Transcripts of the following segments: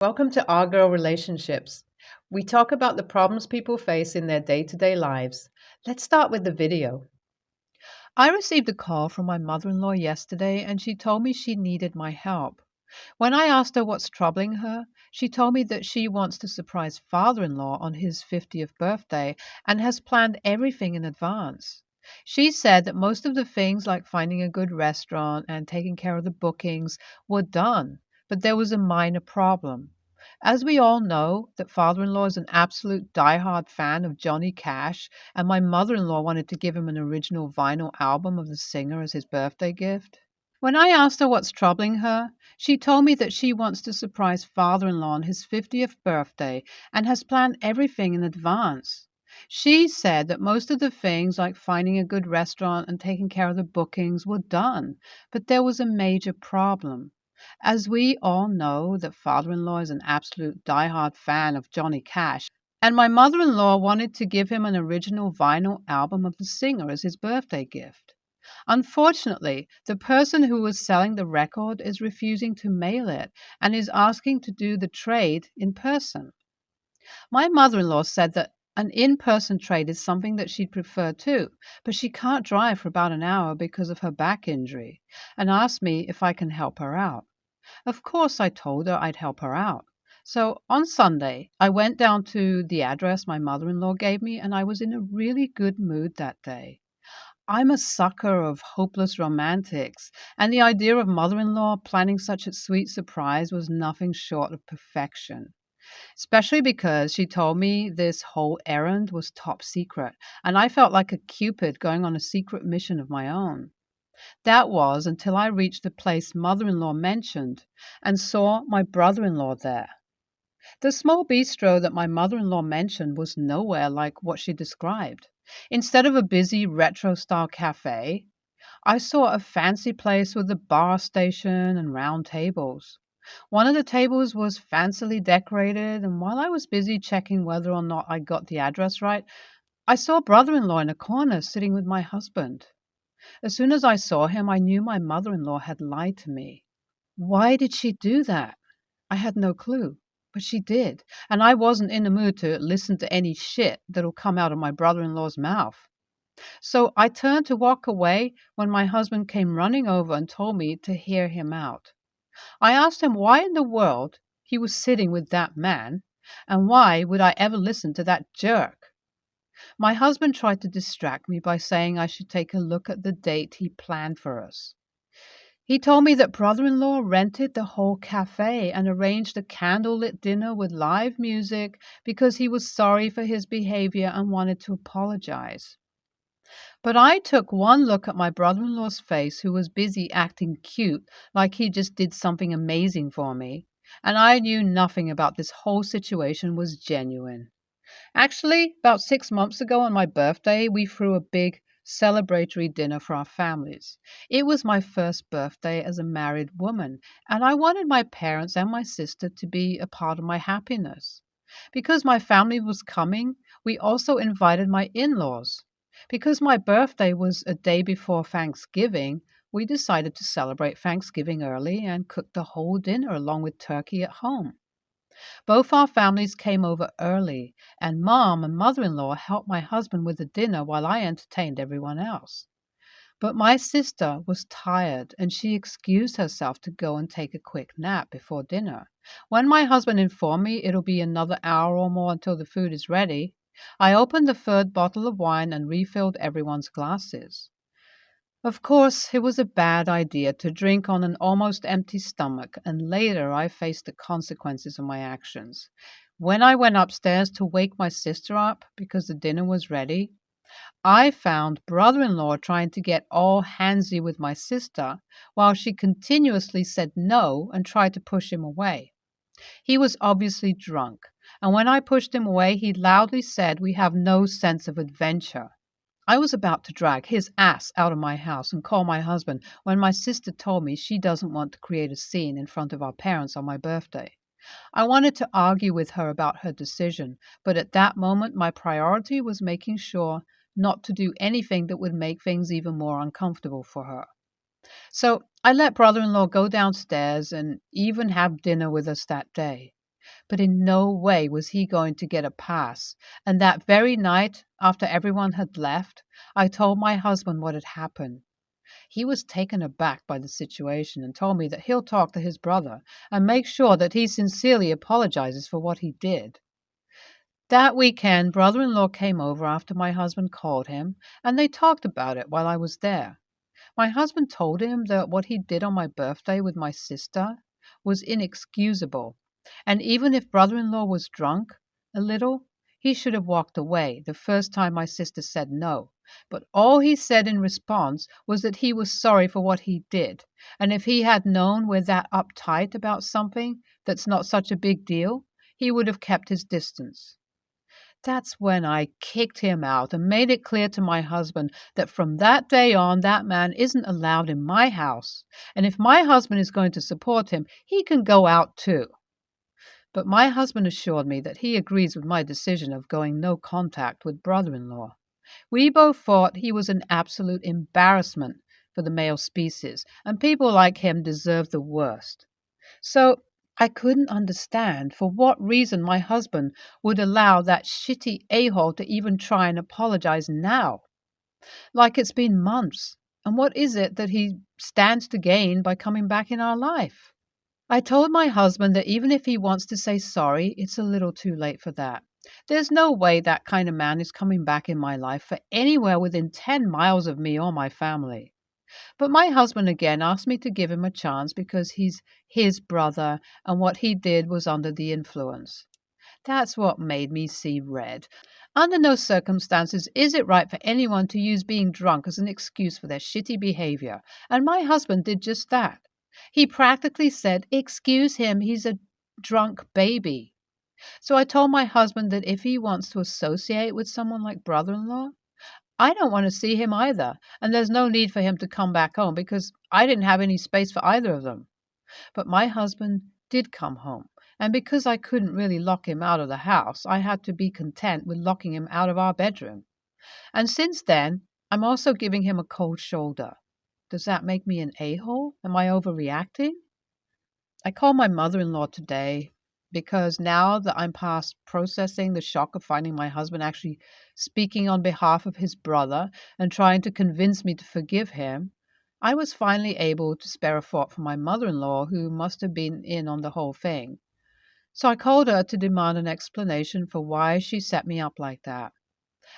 Welcome to Our Girl Relationships. We talk about the problems people face in their day to day lives. Let's start with the video. I received a call from my mother in law yesterday and she told me she needed my help. When I asked her what's troubling her, she told me that she wants to surprise father in law on his 50th birthday and has planned everything in advance. She said that most of the things like finding a good restaurant and taking care of the bookings were done, but there was a minor problem. As we all know, that father-in-law is an absolute diehard fan of Johnny Cash, and my mother-in-law wanted to give him an original vinyl album of the singer as his birthday gift. When I asked her what's troubling her, she told me that she wants to surprise father-in-law on his 50th birthday and has planned everything in advance. She said that most of the things like finding a good restaurant and taking care of the bookings were done, but there was a major problem. As we all know, that father-in-law is an absolute diehard fan of Johnny Cash, and my mother-in-law wanted to give him an original vinyl album of the singer as his birthday gift. Unfortunately, the person who was selling the record is refusing to mail it and is asking to do the trade in person. My mother in law said that an in person trade is something that she'd prefer too, but she can't drive for about an hour because of her back injury, and asked me if I can help her out. Of course, I told her I'd help her out. So on Sunday, I went down to the address my mother in law gave me, and I was in a really good mood that day. I'm a sucker of hopeless romantics, and the idea of mother-in-law planning such a sweet surprise was nothing short of perfection. Especially because she told me this whole errand was top secret, and I felt like a cupid going on a secret mission of my own. That was until I reached the place mother-in-law mentioned and saw my brother-in-law there. The small bistro that my mother-in-law mentioned was nowhere like what she described. Instead of a busy retro-style cafe, I saw a fancy place with a bar station and round tables. One of the tables was fancily decorated, and while I was busy checking whether or not I got the address right, I saw brother-in-law in a corner sitting with my husband. As soon as I saw him, I knew my mother-in-law had lied to me. Why did she do that? I had no clue, but she did, and I wasn't in the mood to listen to any shit that'll come out of my brother-in-law's mouth. So I turned to walk away when my husband came running over and told me to hear him out. I asked him why in the world he was sitting with that man, and why would I ever listen to that jerk? My husband tried to distract me by saying I should take a look at the date he planned for us. He told me that brother-in-law rented the whole cafe and arranged a candlelit dinner with live music because he was sorry for his behavior and wanted to apologize. But I took one look at my brother-in-law's face, who was busy acting cute, like he just did something amazing for me, and I knew nothing about this whole situation was genuine. Actually, about 6 months ago on my birthday, we threw a big celebratory dinner for our families. It was my first birthday as a married woman, and I wanted my parents and my sister to be a part of my happiness. Because my family was coming, we also invited my in laws. Because my birthday was a day before Thanksgiving, we decided to celebrate Thanksgiving early and cooked the whole dinner along with turkey at home. Both our families came over early, and Mom and mother in law helped my husband with the dinner while I entertained everyone else. But my sister was tired and she excused herself to go and take a quick nap before dinner. When my husband informed me it'll be another hour or more until the food is ready, I opened the third bottle of wine and refilled everyone's glasses. Of course, it was a bad idea to drink on an almost empty stomach, and later I faced the consequences of my actions. When I went upstairs to wake my sister up because the dinner was ready, I found brother-in-law trying to get all handsy with my sister while she continuously said no and tried to push him away. He was obviously drunk, and when I pushed him away, he loudly said we have no sense of adventure. I was about to drag his ass out of my house and call my husband when my sister told me she doesn't want to create a scene in front of our parents on my birthday. I wanted to argue with her about her decision, but at that moment my priority was making sure not to do anything that would make things even more uncomfortable for her. So I let brother in law go downstairs and even have dinner with us that day. But in no way was he going to get a pass. And that very night, after everyone had left, I told my husband what had happened. He was taken aback by the situation and told me that he'll talk to his brother and make sure that he sincerely apologizes for what he did. That weekend, brother-in-law came over after my husband called him, and they talked about it while I was there. My husband told him that what he did on my birthday with my sister was inexcusable, and even if brother-in-law was drunk a little, he should have walked away the first time my sister said no. But all he said in response was that he was sorry for what he did, and if he had known we're that uptight about something that's not such a big deal, he would have kept his distance. That's when I kicked him out and made it clear to my husband that from that day on, that man isn't allowed in my house. And if my husband is going to support him, he can go out too. But my husband assured me that he agrees with my decision of going no contact with brother-in-law. We both thought he was an absolute embarrassment for the male species, and people like him deserve the worst. So I couldn't understand for what reason my husband would allow that shitty a-hole to even try and apologize now. Like it's been months. And what is it that he stands to gain by coming back in our life? I told my husband that even if he wants to say sorry, it's a little too late for that. There's no way that kind of man is coming back in my life for anywhere within 10 miles of me or my family. But my husband again asked me to give him a chance because he's his brother and what he did was under the influence. That's what made me see red. Under no circumstances is it right for anyone to use being drunk as an excuse for their shitty behavior, and my husband did just that. He practically said, "Excuse him, he's a drunk baby." So I told my husband that if he wants to associate with someone like brother-in-law, I don't want to see him either, and there's no need for him to come back home because I didn't have any space for either of them. But my husband did come home, and because I couldn't really lock him out of the house, I had to be content with locking him out of our bedroom. And since then, I'm also giving him a cold shoulder. Does that make me an a-hole? Am I overreacting? I called my mother-in-law today because now that I'm past processing the shock of finding my husband actually speaking on behalf of his brother and trying to convince me to forgive him, I was finally able to spare a thought for my mother-in-law, who must have been in on the whole thing. So I called her to demand an explanation for why she set me up like that.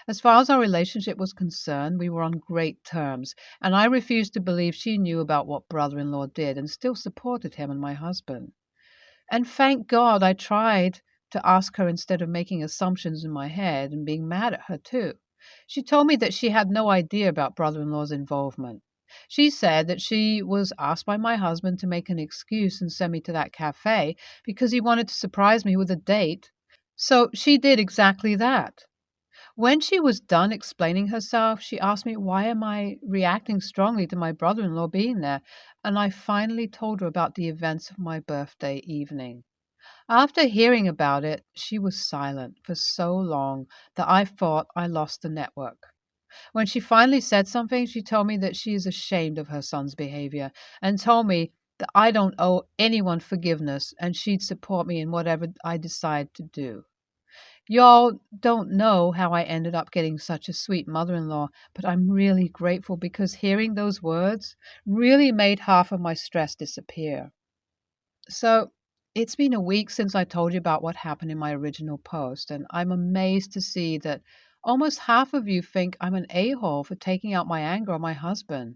As far as our relationship was concerned, we were on great terms, and I refused to believe she knew about what brother-in-law did and still supported him and my husband. And thank God I tried to ask her instead of making assumptions in my head and being mad at her too. She told me that she had no idea about brother-in-law's involvement. She said that she was asked by my husband to make an excuse and send me to that cafe because he wanted to surprise me with a date. So she did exactly that. When she was done explaining herself, she asked me why am I reacting strongly to my brother-in-law being there, and I finally told her about the events of my birthday evening. After hearing about it, she was silent for so long that I thought I lost the network. When she finally said something, she told me that she is ashamed of her son's behavior and told me that I don't owe anyone forgiveness and she'd support me in whatever I decide to do. Y'all don't know how I ended up getting such a sweet mother-in-law, but I'm really grateful because hearing those words really made half of my stress disappear. So, it's been a week since I told you about what happened in my original post, and I'm amazed to see that almost half of you think I'm an a-hole for taking out my anger on my husband.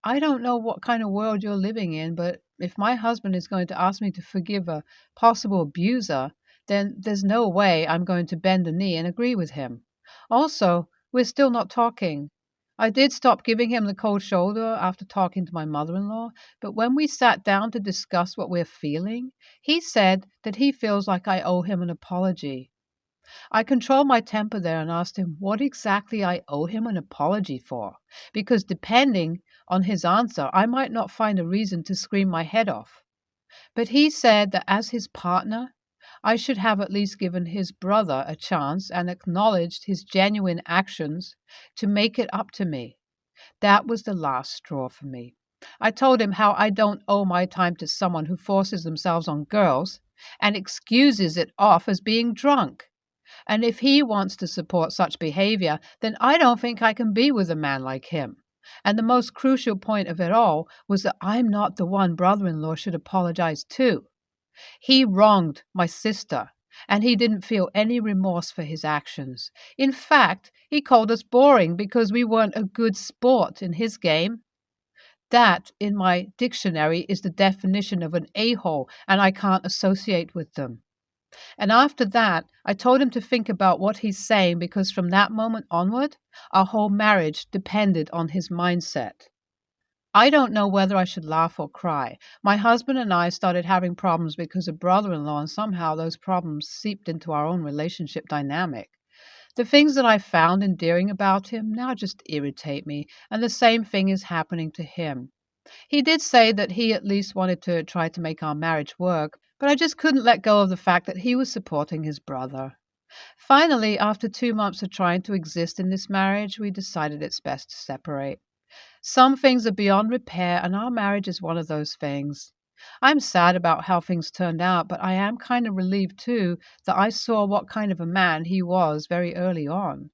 I don't know what kind of world you're living in, but if my husband is going to ask me to forgive a possible abuser, then there's no way I'm going to bend the knee and agree with him. Also, we're still not talking. I did stop giving him the cold shoulder after talking to my mother-in-law, but when we sat down to discuss what we're feeling, he said that he feels like I owe him an apology. I controlled my temper there and asked him what exactly I owe him an apology for, because depending on his answer, I might not find a reason to scream my head off. But he said that as his partner, I should have at least given his brother a chance and acknowledged his genuine actions to make it up to me. That was the last straw for me. I told him how I don't owe my time to someone who forces themselves on girls and excuses it off as being drunk. And if he wants to support such behavior, then I don't think I can be with a man like him. And the most crucial point of it all was that I'm not the one brother-in-law should apologize to. He wronged my sister, and he didn't feel any remorse for his actions. In fact, he called us boring because we weren't a good sport in his game. That, in my dictionary, is the definition of an a-hole, and I can't associate with them. And after that, I told him to think about what he's saying because from that moment onward, our whole marriage depended on his mindset. I don't know whether I should laugh or cry. My husband and I started having problems because of brother-in-law, and somehow those problems seeped into our own relationship dynamic. The things that I found endearing about him now just irritate me, and the same thing is happening to him. He did say that he at least wanted to try to make our marriage work, but I just couldn't let go of the fact that he was supporting his brother. Finally, after 2 months of trying to exist in this marriage, we decided it's best to separate. Some things are beyond repair, and our marriage is one of those things. I'm sad about how things turned out, but I am kind of relieved too that I saw what kind of a man he was very early on.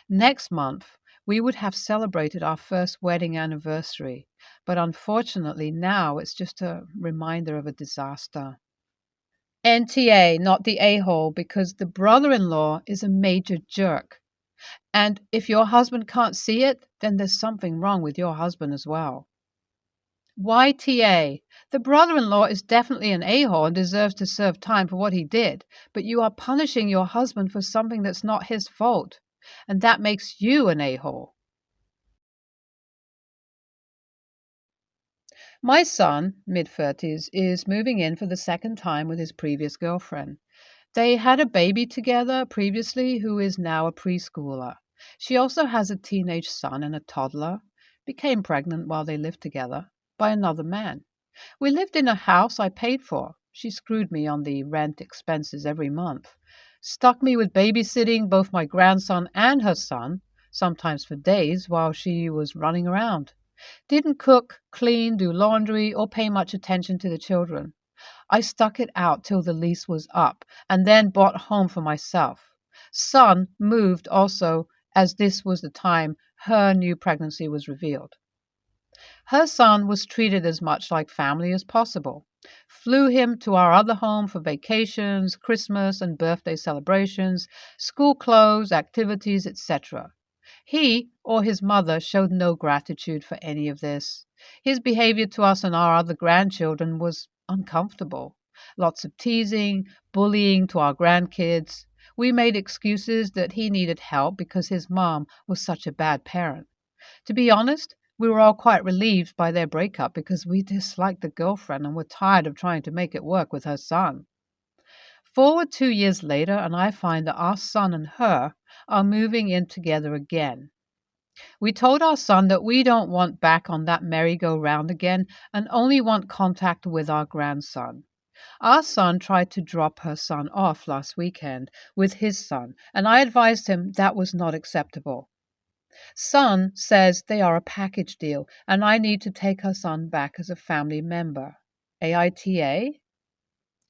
Next month, we would have celebrated our first wedding anniversary, but unfortunately now it's just a reminder of a disaster. NTA, not the a-hole, because the brother-in-law is a major jerk. And if your husband can't see it, then there's something wrong with your husband as well. YTA, the brother-in-law is definitely an a-hole and deserves to serve time for what he did, but you are punishing your husband for something that's not his fault, and that makes you an a-hole. My son, mid-30s, is moving in for the second time with his previous girlfriend. They had a baby together previously who is now a preschooler. She also has a teenage son and a toddler, became pregnant while they lived together, by another man. We lived in a house I paid for. She screwed me on the rent expenses every month. Stuck me with babysitting both my grandson and her son, sometimes for days while she was running around. Didn't cook, clean, do laundry, or pay much attention to the children. I stuck it out till the lease was up, and then bought a home for myself. Son moved also, as this was the time her new pregnancy was revealed. Her son was treated as much like family as possible. Flew him to our other home for vacations, Christmas and birthday celebrations, school clothes, activities, etc. He or his mother showed no gratitude for any of this. His behavior to us and our other grandchildren was uncomfortable. Lots of teasing, bullying to our grandkids. We made excuses that he needed help because his mom was such a bad parent. To be honest, we were all quite relieved by their breakup because we disliked the girlfriend and were tired of trying to make it work with her son. Forward 2 years later, and I find that our son and her are moving in together again. We told our son that we don't want back on that merry-go-round again and only want contact with our grandson. Our son tried to drop her son off last weekend with his son, and I advised him that was not acceptable. Son says they are a package deal, and I need to take her son back as a family member. AITA?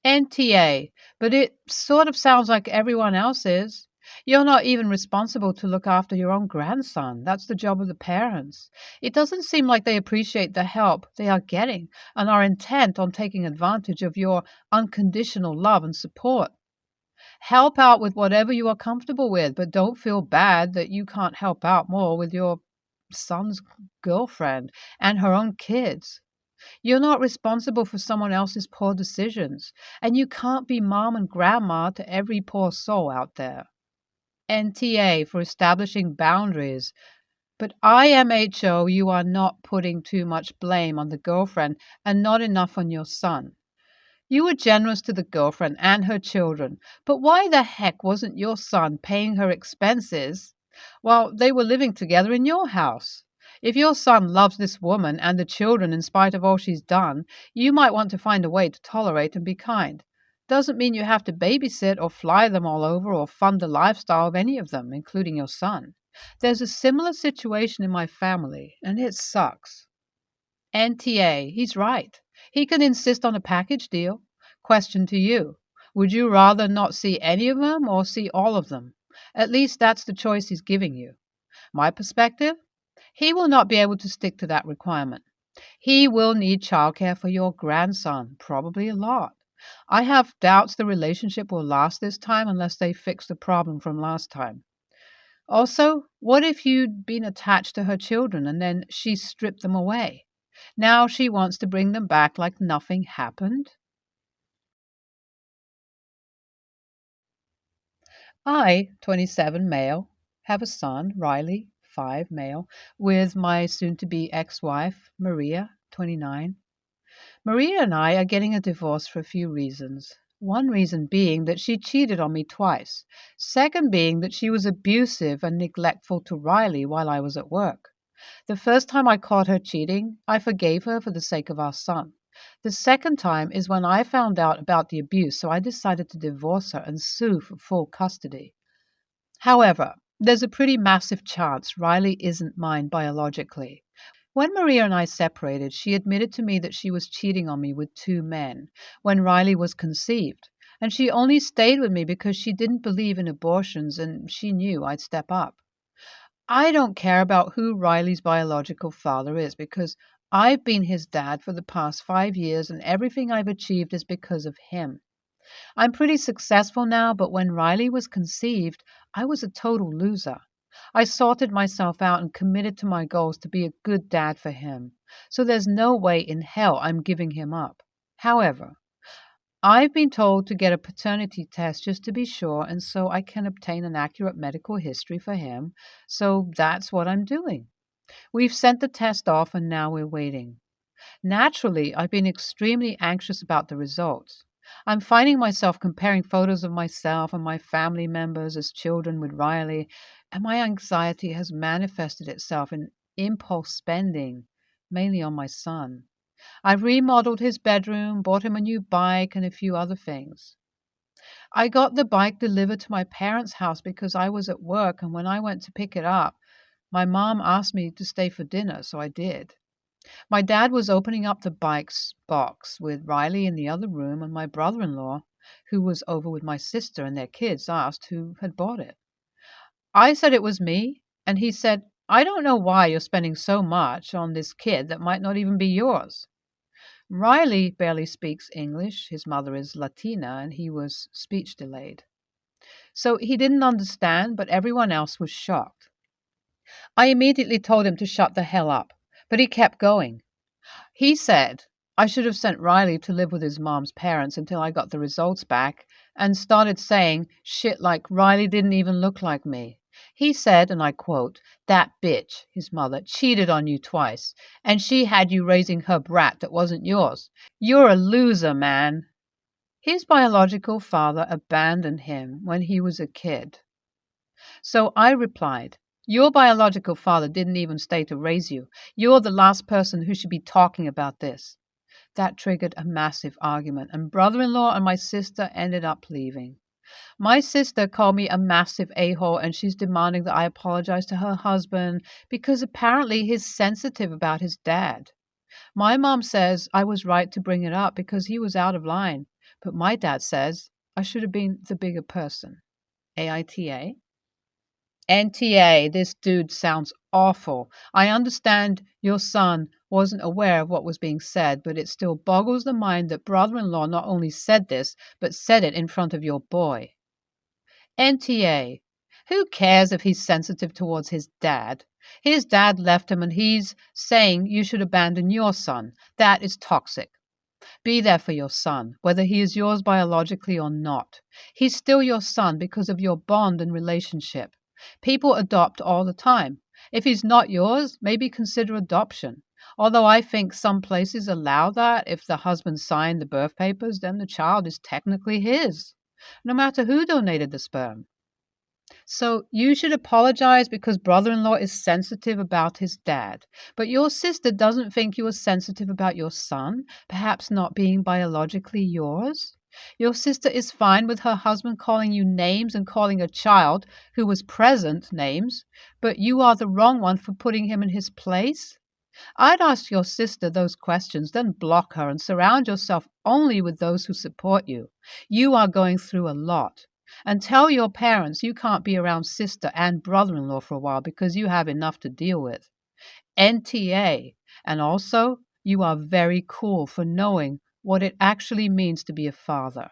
NTA, but it sort of sounds like everyone else is. You're not even responsible to look after your own grandson. That's the job of the parents. It doesn't seem like they appreciate the help they are getting and are intent on taking advantage of your unconditional love and support. Help out with whatever you are comfortable with, but don't feel bad that you can't help out more with your son's girlfriend and her own kids. You're not responsible for someone else's poor decisions, and you can't be mom and grandma to every poor soul out there. NTA for establishing boundaries. But IMHO, you are not putting too much blame on the girlfriend and not enough on your son. You were generous to the girlfriend and her children, but why the heck wasn't your son paying her expenses while they were living together in your house? If your son loves this woman and the children in spite of all she's done, you might want to find a way to tolerate and be kind. Doesn't mean you have to babysit or fly them all over or fund the lifestyle of any of them, including your son. There's a similar situation in my family, and it sucks. NTA, he's right. He can insist on a package deal. Question to you. Would you rather not see any of them or see all of them? At least that's the choice he's giving you. My perspective? He will not be able to stick to that requirement. He will need childcare for your grandson, probably a lot. I have doubts the relationship will last this time unless they fix the problem from last time. Also, what if you'd been attached to her children and then she stripped them away? Now she wants to bring them back like nothing happened? I, 27, male, have a son, Riley, 5, male, with my soon to be ex wife, Maria, 29. Maria and I are getting a divorce for a few reasons. One reason being that she cheated on me twice. Second being that she was abusive and neglectful to Riley while I was at work. The first time I caught her cheating, I forgave her for the sake of our son. The second time is when I found out about the abuse, so I decided to divorce her and sue for full custody. However, there's a pretty massive chance Riley isn't mine biologically. When Maria and I separated, she admitted to me that she was cheating on me with 2 men when Riley was conceived, and she only stayed with me because she didn't believe in abortions and she knew I'd step up. I don't care about who Riley's biological father is because I've been his dad for the past 5 years and everything I've achieved is because of him. I'm pretty successful now, but when Riley was conceived, I was a total loser. I sorted myself out and committed to my goals to be a good dad for him. So there's no way in hell I'm giving him up. However, I've been told to get a paternity test just to be sure, and so I can obtain an accurate medical history for him. So that's what I'm doing. We've sent the test off and now we're waiting. Naturally, I've been extremely anxious about the results. I'm finding myself comparing photos of myself and my family members as children with Riley, and my anxiety has manifested itself in impulse spending, mainly on my son. I've remodeled his bedroom, bought him a new bike, and a few other things. I got the bike delivered to my parents' house because I was at work, and when I went to pick it up, my mom asked me to stay for dinner, so I did. My dad was opening up the bike's box with Riley in the other room, and my brother-in-law, who was over with my sister and their kids, asked who had bought it. I said it was me, and he said, I don't know why you're spending so much on this kid that might not even be yours. Riley barely speaks English. His mother is Latina, and he was speech delayed. So he didn't understand, but everyone else was shocked. I immediately told him to shut the hell up, but he kept going. He said I should have sent Riley to live with his mom's parents until I got the results back, and started saying shit like Riley didn't even look like me. He said, and I quote, that bitch, his mother, cheated on you twice, and she had you raising her brat that wasn't yours. You're a loser, man. His biological father abandoned him when he was a kid. So I replied, your biological father didn't even stay to raise you. You're the last person who should be talking about this. That triggered a massive argument, and brother-in-law and my sister ended up leaving. My sister called me a massive a-hole, and she's demanding that I apologize to her husband because apparently he's sensitive about his dad. My mom says I was right to bring it up because he was out of line, but my dad says I should have been the bigger person. AITA? NTA, this dude sounds awful. I understand your son wasn't aware of what was being said, but it still boggles the mind that brother-in-law not only said this, but said it in front of your boy. NTA, who cares if he's sensitive towards his dad? His dad left him and he's saying you should abandon your son. That is toxic. Be there for your son, whether he is yours biologically or not. He's still your son because of your bond and relationship. People adopt all the time. If he's not yours, maybe consider adoption. Although I think some places allow that, if the husband signed the birth papers, then the child is technically his, no matter who donated the sperm. So you should apologize because brother-in-law is sensitive about his dad. But your sister doesn't think you are sensitive about your son, perhaps not being biologically yours. Your sister is fine with her husband calling you names and calling a child who was present names, but you are the wrong one for putting him in his place. I'd ask your sister those questions, then block her and surround yourself only with those who support you. You are going through a lot. And tell your parents you can't be around sister and brother in law for a while because you have enough to deal with. NTA. And also, you are very cool for knowing what it actually means to be a father.